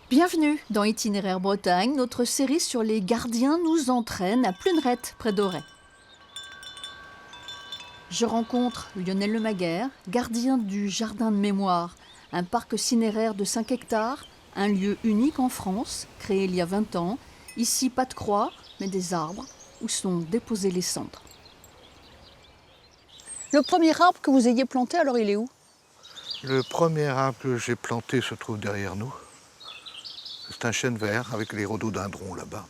Bienvenue dans Itinéraire Bretagne, notre série sur les gardiens nous entraîne à Pluneret, près d'Auray. Je rencontre Lionel Lemaguère, gardien du Jardin de Mémoire, un parc cinéraire de 5 hectares, un lieu unique en France, créé il y a 20 ans. Ici, pas de croix, mais des arbres où sont déposées les cendres. Le premier arbre que vous ayez planté, alors il est où? Le premier arbre que j'ai planté se trouve derrière nous. C'est un chêne vert avec les rhododendrons là-bas.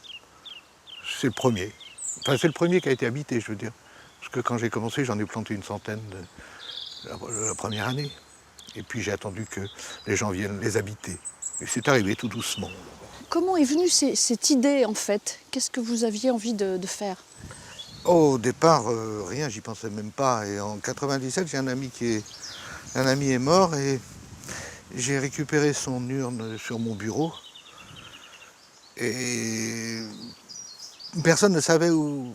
C'est le premier. Enfin, c'est le premier qui a été habité, je veux dire. Parce que quand j'ai commencé, j'en ai planté une centaine la première année. Et puis j'ai attendu que les gens viennent les habiter. Et c'est arrivé tout doucement. Comment est venue cette idée, en fait? Qu'est-ce que vous aviez envie de faire? Au départ, rien, j'y pensais même pas. Et en 97, j'ai un ami est mort et j'ai récupéré son urne sur mon bureau. Et personne ne savait où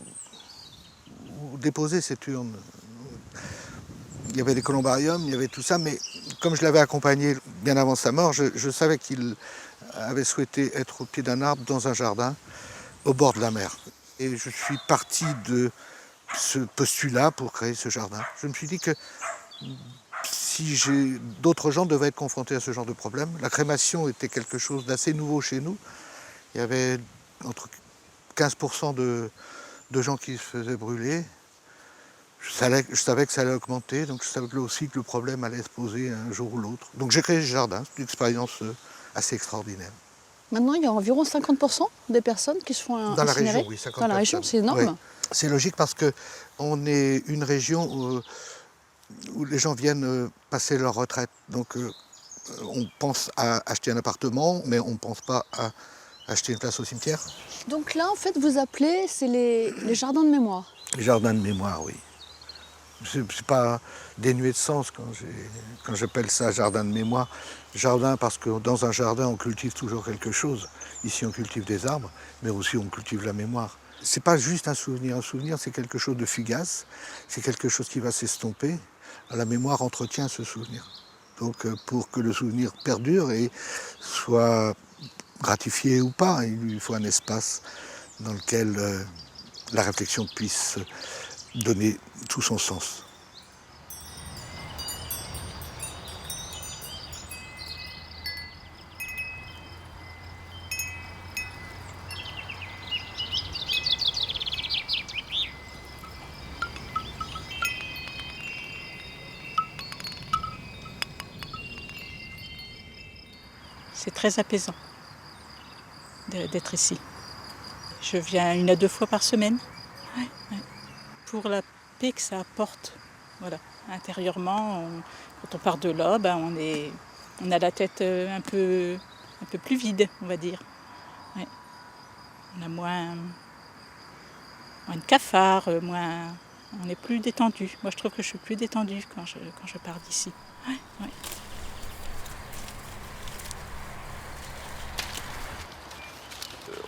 déposer cette urne. Il y avait des columbariums, il y avait tout ça, mais comme je l'avais accompagné bien avant sa mort, je savais qu'il avait souhaité être au pied d'un arbre dans un jardin au bord de la mer. Et je suis parti de ce postulat pour créer ce jardin. Je me suis dit que si d'autres gens devaient être confrontés à ce genre de problème, la crémation était quelque chose d'assez nouveau chez nous. Il y avait entre 15% de gens qui se faisaient brûler. Je savais que ça allait augmenter, donc je savais aussi que le problème allait se poser un jour ou l'autre. Donc j'ai créé ce jardin, c'est une expérience assez extraordinaire. Maintenant, il y a environ 50% des personnes qui se font incinérer. Dans la région, oui, 50%. Dans la région, c'est énorme. Oui. C'est logique parce qu'on est une région où les gens viennent passer leur retraite. Donc on pense à acheter un appartement, mais on ne pense pas à acheter une place au cimetière. Donc là, en fait, vous appelez, c'est les jardins de mémoire. Les jardins de mémoire, oui. C'est pas dénué de sens quand j'appelle ça jardin de mémoire. Jardin parce que dans un jardin, on cultive toujours quelque chose. Ici, on cultive des arbres, mais aussi on cultive la mémoire. C'est pas juste un souvenir. Un souvenir, c'est quelque chose de fugace. C'est quelque chose qui va s'estomper. La mémoire entretient ce souvenir. Donc, pour que le souvenir perdure et soit gratifié ou pas, il lui faut un espace dans lequel la réflexion puisse donner tout son sens. C'est très apaisant d'être ici. Je viens 1 à 2 fois par semaine. Ouais. Pour la paix que ça apporte, voilà. Intérieurement, quand on part de là, on a la tête un peu plus vide, on va dire. Ouais. On a moins de cafards, on est plus détendu. Moi, je trouve que je suis plus détendue quand je pars d'ici. Ouais.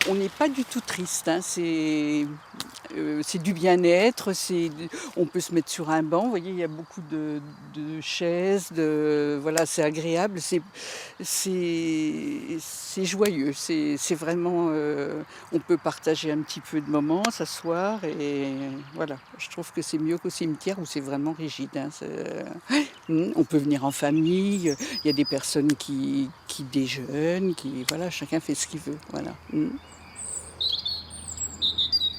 On n'est pas du tout triste, hein. C'est du bien-être, on peut se mettre sur un banc, vous voyez, il y a beaucoup de chaises, voilà, c'est agréable, c'est joyeux, c'est vraiment, on peut partager un petit peu de moments, s'asseoir et voilà, je trouve que c'est mieux qu'au cimetière où c'est vraiment rigide, hein. On peut venir en famille, il y a des personnes qui déjeunent, voilà, chacun fait ce qu'il veut, voilà.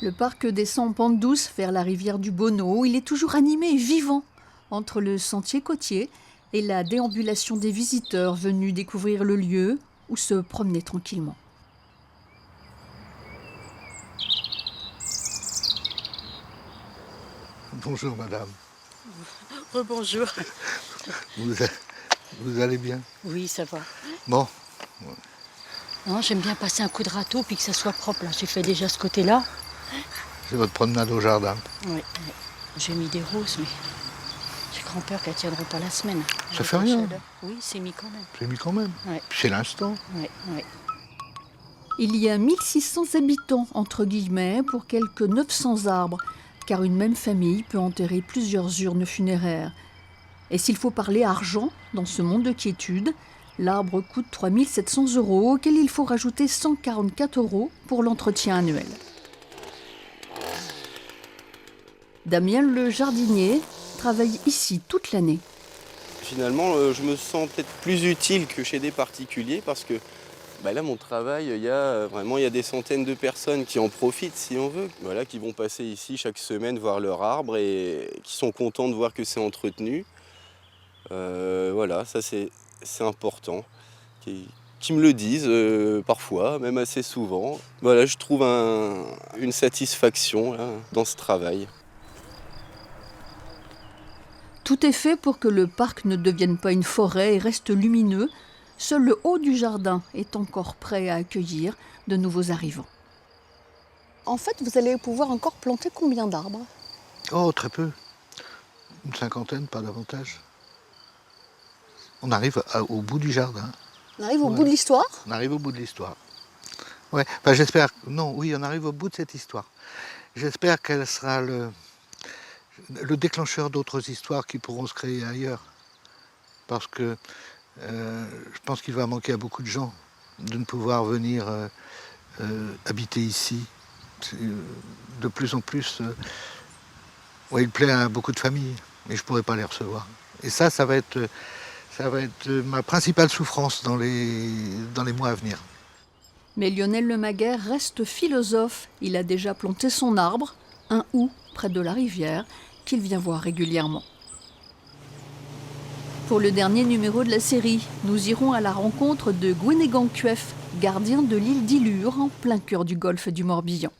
Le parc descend en pente douce vers la rivière du Bonneau. Il est toujours animé et vivant entre le sentier côtier et la déambulation des visiteurs venus découvrir le lieu ou se promener tranquillement. Bonjour madame. Rebonjour. Vous allez bien? Oui, ça va. Bon. Non, j'aime bien passer un coup de râteau puis que ça soit propre. Là, j'ai fait déjà ce côté-là. C'est votre promenade au jardin. Oui. J'ai mis des roses, mais j'ai grand-peur qu'elles ne tiendront pas la semaine. Ça fait rien. Oui, c'est mis quand même. C'est mis quand même. Ouais. C'est l'instant. Oui. Il y a 1600 habitants, entre guillemets, pour quelques 900 arbres, car une même famille peut enterrer plusieurs urnes funéraires. Et s'il faut parler argent dans ce monde de quiétude, l'arbre coûte 3 700 €, auquel il faut rajouter 144 € pour l'entretien annuel. Damien le jardinier travaille ici toute l'année. Finalement, je me sens peut-être plus utile que chez des particuliers parce que là, mon travail, il y a des centaines de personnes qui en profitent, si on veut, qui vont passer ici chaque semaine voir leur arbre et qui sont contents de voir que c'est entretenu. Ça c'est important, qui me le disent parfois, même assez souvent. Je trouve une satisfaction là, dans ce travail. Tout est fait pour que le parc ne devienne pas une forêt et reste lumineux. Seul le haut du jardin est encore prêt à accueillir de nouveaux arrivants. En fait, vous allez pouvoir encore planter combien d'arbres? Oh, très peu. Une cinquantaine, pas davantage. On arrive au bout du jardin. On arrive au bout de l'histoire? On arrive au bout de l'histoire. Ouais, j'espère. Non, oui, on arrive au bout de cette histoire. J'espère qu'elle sera le déclencheur d'autres histoires qui pourront se créer ailleurs. Parce que je pense qu'il va manquer à beaucoup de gens de ne pouvoir venir habiter ici. De plus en plus, il plaît à beaucoup de familles, mais je ne pourrai pas les recevoir. Et ça va être ma principale souffrance dans les mois à venir. Mais Lionel Lemaguère reste philosophe. Il a déjà planté son arbre, un houx près de la rivière, qu'il vient voir régulièrement. Pour le dernier numéro de la série, nous irons à la rencontre de Gwenegan Cuef, gardien de l'île d'Ilure en plein cœur du golfe du Morbihan.